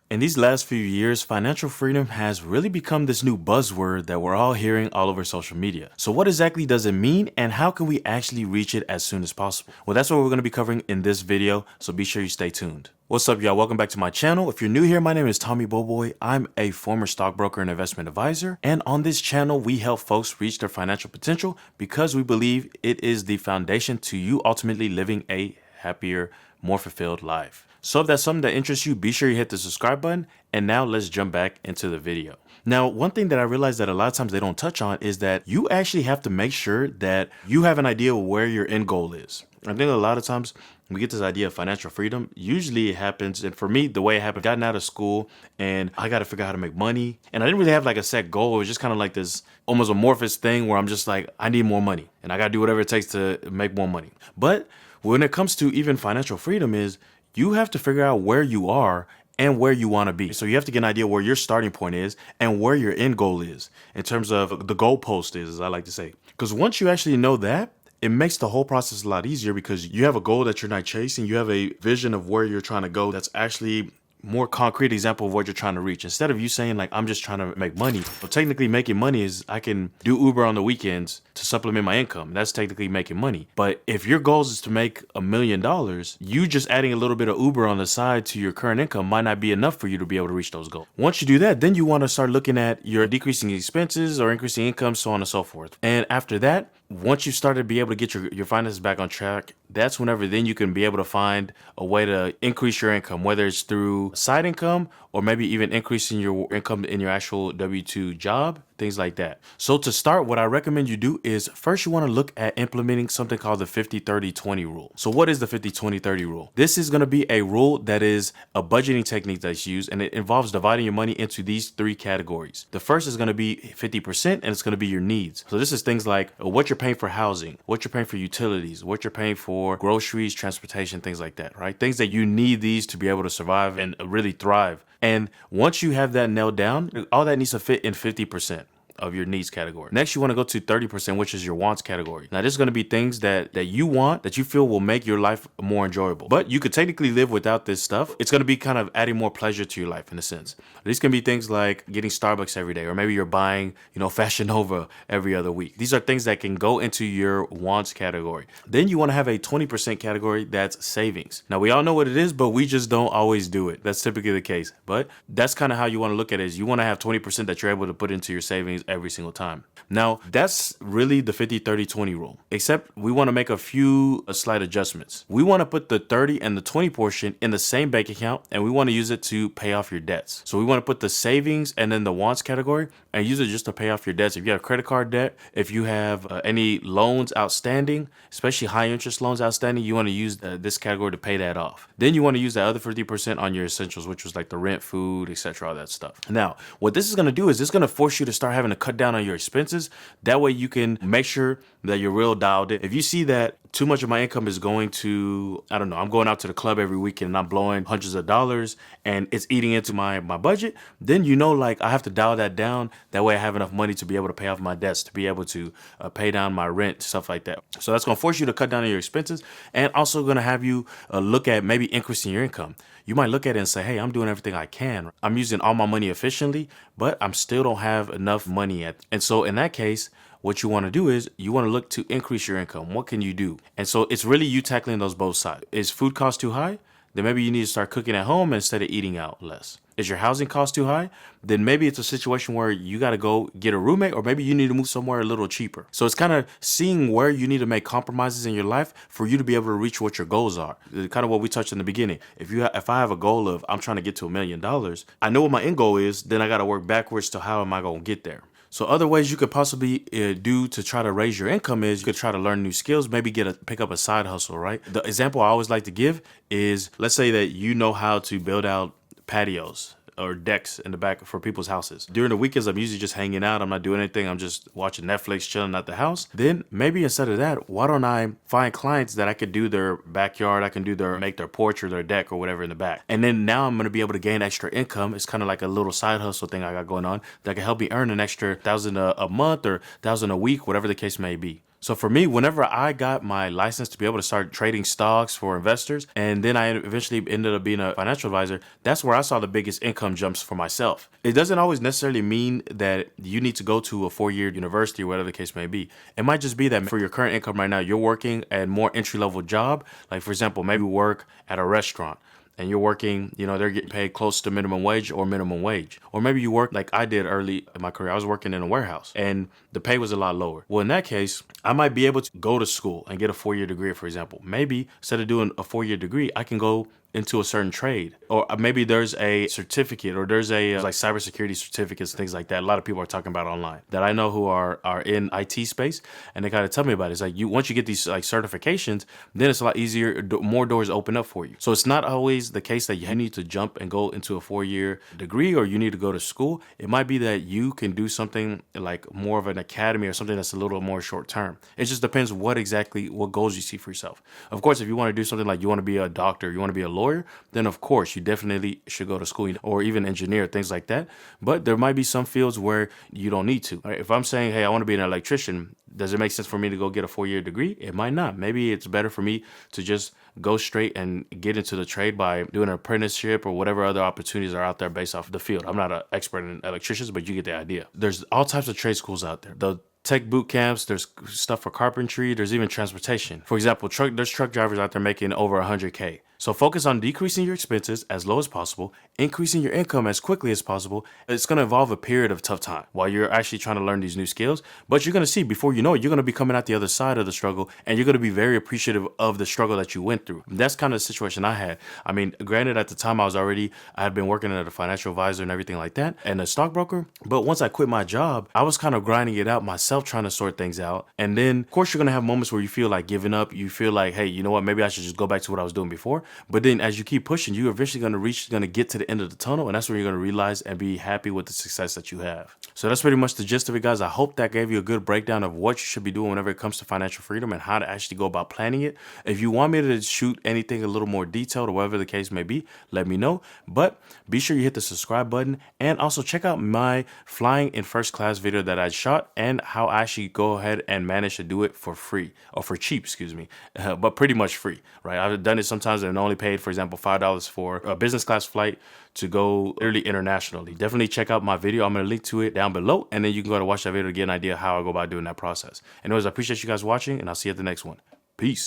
In these last few years, financial freedom has really become this new buzzword that we're all hearing all over social media. So what exactly does it mean and how can we actually reach it as soon as possible? Well, that's what we're going to be covering in this video, so be sure you stay tuned. What's up, y'all? Welcome back to my channel. If you're new here, my name is Tommy Boboy. I'm a former stockbroker and investment advisor. And on this channel, we help folks reach their financial potential because we believe it is the foundation to you ultimately living a happier, more fulfilled life. So if that's something that interests you, be sure you hit the subscribe button. And now let's jump back into the video. Now, one thing that I realized that a lot of times they don't touch on is that you actually have to make sure that you have an idea of where your end goal is. I think a lot of times we get this idea of financial freedom. Usually it happens, and for me, the way it happened, gotten out of school and I got to figure out how to make money. And I didn't really have like a set goal. It was just kind of like this almost amorphous thing where I'm just like, I need more money and I got to do whatever it takes to make more money. But when it comes to even financial freedom is you have to figure out where you are and where you want to be. So you have to get an idea where your starting point is and where your end goal is in terms of the goalpost is, as I like to say. Because once you actually know that, it makes the whole process a lot easier because you have a goal that you're not chasing. You have a vision of where you're trying to go that's actually more concrete example of what you're trying to reach. Instead of you saying like, I'm just trying to make money. Well, technically making money is I can do Uber on the weekends to supplement my income. That's technically making money. But if your goal is to make $1 million, you just adding a little bit of Uber on the side to your current income might not be enough for you to be able to reach those goals. Once you do that, then you want to start looking at your decreasing expenses or increasing income, so on and so forth. And after that, once you start to be able to get your finances back on track, that's whenever then you can be able to find a way to increase your income, whether it's through side income or maybe even increasing your income in your actual W-2 job, things like that. So to start, what I recommend you do is first you want to look at implementing something called the 50-30-20 rule. So what is the 50-20-30 rule? This is going to be a rule that is a budgeting technique that's used, and it involves dividing your money into these three categories. The first is going to be 50% and it's going to be your needs. So this is things like what you're paying for housing, what you're paying for utilities, what you're paying for groceries, transportation, things like that, right? Things that you need these to be able to survive and really thrive. And once you have that nailed down, all that needs to fit in 50% of your needs category. Next, you want to go to 30%, which is your wants category. Now, this is going to be things that you want, that you feel will make your life more enjoyable. But you could technically live without this stuff. It's going to be kind of adding more pleasure to your life in a sense. These can be things like getting Starbucks every day, or maybe you're buying, Fashion Nova every other week. These are things that can go into your wants category. Then you want to have a 20% category that's savings. Now, we all know what it is, but we just don't always do it. That's typically the case. But that's kind of how you want to look at it is you want to have 20% that you're able to put into your savings every single time. Now, that's really the 50-30-20 rule, except we want to make a few slight adjustments. We want to put the 30 and the 20 portion in the same bank account, and we want to use it to pay off your debts. So we want to put the savings and then the wants category and use it just to pay off your debts. If you have credit card debt, if you have any loans outstanding, especially high interest loans outstanding, you want to use this category to pay that off. Then you want to use that other 50% on your essentials, which was like the rent, food, etc., all that stuff. Now, what this is going to do is it's going to force you to start having to cut down on your expenses. That way you can make sure that you're real dialed in. If you see that too much of my income is going to, I don't know, I'm going out to the club every weekend and I'm blowing hundreds of dollars and it's eating into my budget, then like I have to dial that down. That way I have enough money to be able to pay off my debts, to be able to pay down my rent, stuff like that. So that's going to force you to cut down on your expenses and also going to have you look at maybe increasing your income. You might look at it and say, hey, I'm doing everything I can. I'm using all my money efficiently, but I'm still don't have enough money yet. And so in that case, what you want to do is you want to look to increase your income. What can you do? And so it's really you tackling those both sides. Is food cost too high? Then maybe you need to start cooking at home instead of eating out less. Is your housing cost too high? Then maybe it's a situation where you got to go get a roommate, or maybe you need to move somewhere a little cheaper. So it's kind of seeing where you need to make compromises in your life for you to be able to reach what your goals are. Kind of what we touched in the beginning. If I have a goal of I'm trying to get to $1 million, I know what my end goal is. Then I got to work backwards to how am I going to get there. So other ways you could possibly do to try to raise your income is you could try to learn new skills, maybe pick up a side hustle, right? The example I always like to give is, let's say that you know how to build out patios or decks in the back for people's houses. During the weekends, I'm usually just hanging out. I'm not doing anything. I'm just watching Netflix, chilling at the house. Then maybe instead of that, why don't I find clients that I could do their backyard? I can make their porch or their deck or whatever in the back. And then now I'm going to be able to gain extra income. It's kind of like a little side hustle thing I got going on that can help me earn an extra $1,000 a month or $1,000 a week, whatever the case may be. So for me, whenever I got my license to be able to start trading stocks for investors, and then I eventually ended up being a financial advisor, that's where I saw the biggest income jumps for myself. It doesn't always necessarily mean that you need to go to a 4-year university or whatever the case may be. It might just be that for your current income right now, you're working at more entry-level job. Like for example, maybe you work at a restaurant and you're working, they're getting paid close to minimum wage or minimum wage. Or maybe you work like I did early in my career. I was working in a warehouse and the pay was a lot lower. Well, in that case, I might be able to go to school and get a 4-year degree, for example. Maybe instead of doing a 4-year degree, I can go into a certain trade, or maybe there's a certificate, or there's a like cybersecurity certificates, things like that. A lot of people are talking about online that I know who are in IT space, and they kind of tell me about it. It's like once you get these like certifications, then it's a lot easier. More doors open up for you. So it's not always the case that you need to jump and go into a 4-year degree, or you need to go to school. It might be that you can do something like more of an academy or something that's a little more short term. It just depends what goals you see for yourself. Of course, if you want to do something like you want to be a doctor, you want to be a lawyer, then of course you definitely should go to school, or even engineer, things like that. But there might be some fields where you don't need to. Right? If I'm saying, hey, I want to be an electrician, does it make sense for me to go get a 4-year degree? It might not. Maybe it's better for me to just go straight and get into the trade by doing an apprenticeship or whatever other opportunities are out there based off the field. I'm not an expert in electricians, but you get the idea. There's all types of trade schools out there. The tech boot camps, there's stuff for carpentry, there's even transportation. For example, there's truck drivers out there making over 100K. So focus on decreasing your expenses as low as possible, increasing your income as quickly as possible. It's going to involve a period of tough time while you're actually trying to learn these new skills. But you're going to see before you know it, you're going to be coming out the other side of the struggle, and you're going to be very appreciative of the struggle that you went through. That's kind of the situation I had. I mean, granted, at the time I had been working as a financial advisor and everything like that, and a stockbroker. But once I quit my job, I was kind of grinding it out myself, trying to sort things out. And then, of course, you're going to have moments where you feel like giving up. You feel like, hey, you know what? Maybe I should just go back to what I was doing before. But then as you keep pushing, you're eventually going to get to the end of the tunnel. And that's when you're going to realize and be happy with the success that you have. So that's pretty much the gist of it, guys. I hope that gave you a good breakdown of what you should be doing whenever it comes to financial freedom and how to actually go about planning it. If you want me to shoot anything a little more detailed or whatever the case may be, let me know. But be sure you hit the subscribe button, and also check out my flying in first class video that I shot and how I actually go ahead and manage to do it for free, or for cheap, excuse me, but pretty much free, right? I've done it sometimes and only paid, for example, $5 for a business class flight to go literally internationally. Definitely check out my video. I'm going to link to it down below, and then you can go to watch that video to get an idea how I go about doing that process. Anyways, I appreciate you guys watching, and I'll see you at the next one. Peace.